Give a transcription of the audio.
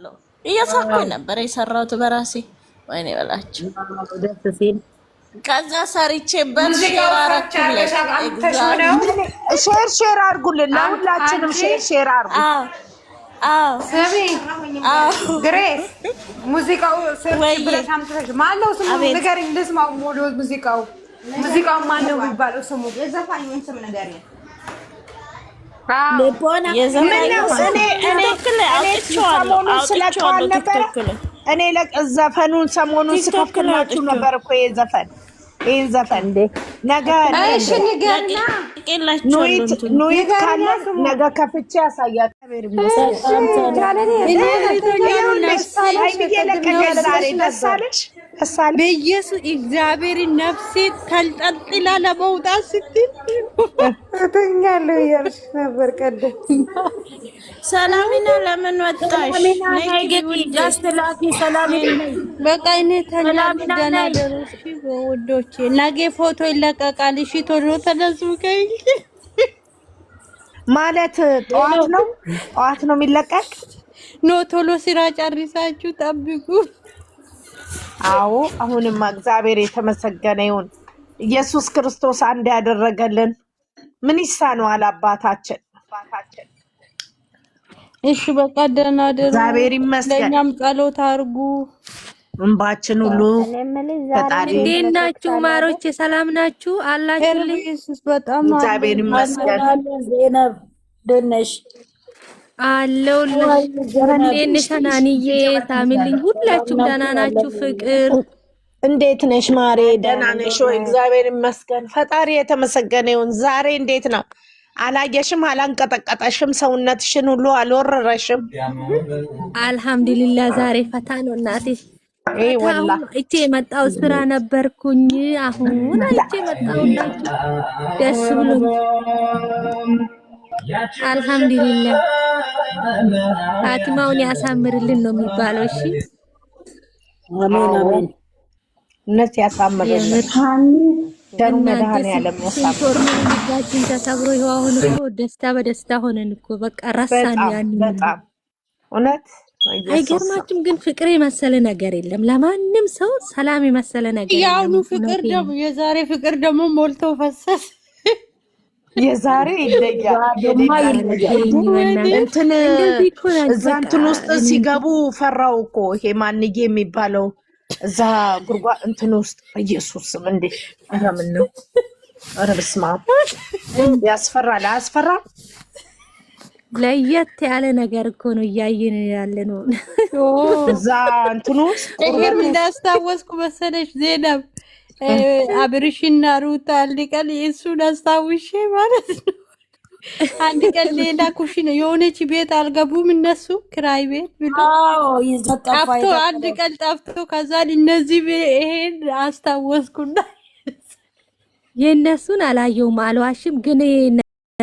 አለው። እየሳኩኝ ነበር የሰራሁት በራሴ። ወይኔ በላችሁ ደስ ሲል ከዛ ሰርቼበት ሼር አደረኩለት። ሼር አድርጉልን፣ ለሁላችንም ሼር አድርጉ። ስሚ ግሬስ ሙዚቃው ሰርች ብለሽ አምጥተሽ ማነው ስሙ ንገሪኝ ልስማው። ሙዚቃው ማነው የሚባለው ስሙ? የዘፋኙን ስም ንገሪኝ። እኔ ዘፈኑን ሰሞኑን ስከፍትላችሁ ነበር እኮ ይሄን ዘፈን ነገ ኑይት ካለ ነገ ከፍቼ ያሳያል። በኢየሱስ እግዚአብሔርን ነፍሴ ተንጠልጥላ ለመውጣት ስትል እተኛለሁ እያልሽ ነበር ቀደም። ሰላሚና ለምን ወጣሽ? በቃ እኔ ተኛለሁ። ደህና ደረሽ ውዶቼ። ነገ ፎቶ ይለቀቃል። እሺ ቶሎ ተነሱ። ማለት ጠዋት ነው የሚለቀቅ። ኖ ቶሎ ስራ ጨርሳችሁ ጠብቁ። አዎ አሁንማ እግዚአብሔር የተመሰገነ ይሁን። ኢየሱስ ክርስቶስ አንድ ያደረገልን ምን ይሳነዋል? አባታችን እሺ በቃ ደህና ደሩ። እግዚአብሔር ይመስገን። ለኛም ጸሎት አድርጉ። እንባችን ሁሉ ፈጣሪ እንዴት ናችሁ ማሮቼ? ሰላም ናችሁ አላችሁልኝ? ኢየሱስ በጣም እግዚአብሔር ይመስገን። ዜናብ ደነሽ አለሁልሽ። እንዴት ነሽ ናንዬ? ታሚልኝ ሁላችሁም ደህና ናችሁ? ፍቅር እንዴት ነሽ ማሬ? ደህና ነሽ ወይ? እግዚአብሔር ይመስገን። ፈጣሪ የተመሰገነ ይሁን። ዛሬ እንዴት ነው? አላየሽም? አላንቀጠቀጠሽም? ሰውነትሽን ሁሉ አልወረረሽም? አልሐምዱሊላህ ዛሬ ፈታ ነው እናቴ። ወላ እቼ የመጣው ስራ ነበርኩኝ። አሁን እቼ መጣሁላችሁ ደስ ብሎኝ አልሐምዱሊላህ። ፋቲማውን ያሳምርልን ነው የሚባለው። እሺ አሜን አሜን። እነሱ ያሳምርልን። ደሩ መድኃኒዓለም ያሳምርልን። ልባችን ተሰብሮ ይኸው አሁን እኮ ደስታ በደስታ ሆነን እኮ በቃ ረሳን። ያን በጣም እውነት አይገርማችሁም? ግን ፍቅር የመሰለ ነገር የለም። ለማንም ሰው ሰላም የመሰለ ነገር ያውኑ ፍቅር ደግሞ የዛሬ ፍቅር ደግሞ ሞልቶ ፈሰስ። የዛሬ ይለያል። እንትን እዛ እንትን ውስጥ ሲገቡ ፈራው እኮ ይሄ ማንዬ የሚባለው እዛ ጉርጓ እንትን ውስጥ ኢየሱስ ስም እንዴ! ኧረ ምን ነው? ኧረ በስመ አብ ያስፈራል። አያስፈራም? ለየት ያለ ነገር እኮ ነው እያየን ያለ ነው። እዛ እንትን ውስጥ ይሄም እንዳስታወስኩ መሰለሽ ዜናብ አብርሽና ሩታ አንድ ቀን እሱን አስታውሼ ማለት ነው። አንድ ቀን ሌላ ኩሽና የሆነች ቤት አልገቡም እነሱ ክራይ ቤት ብሎ ጠፍቶ አንድ ቀን ጠፍቶ ከዛ እነዚህ ይሄን አስታወስኩና የእነሱን አላየውም አልዋሽም ግን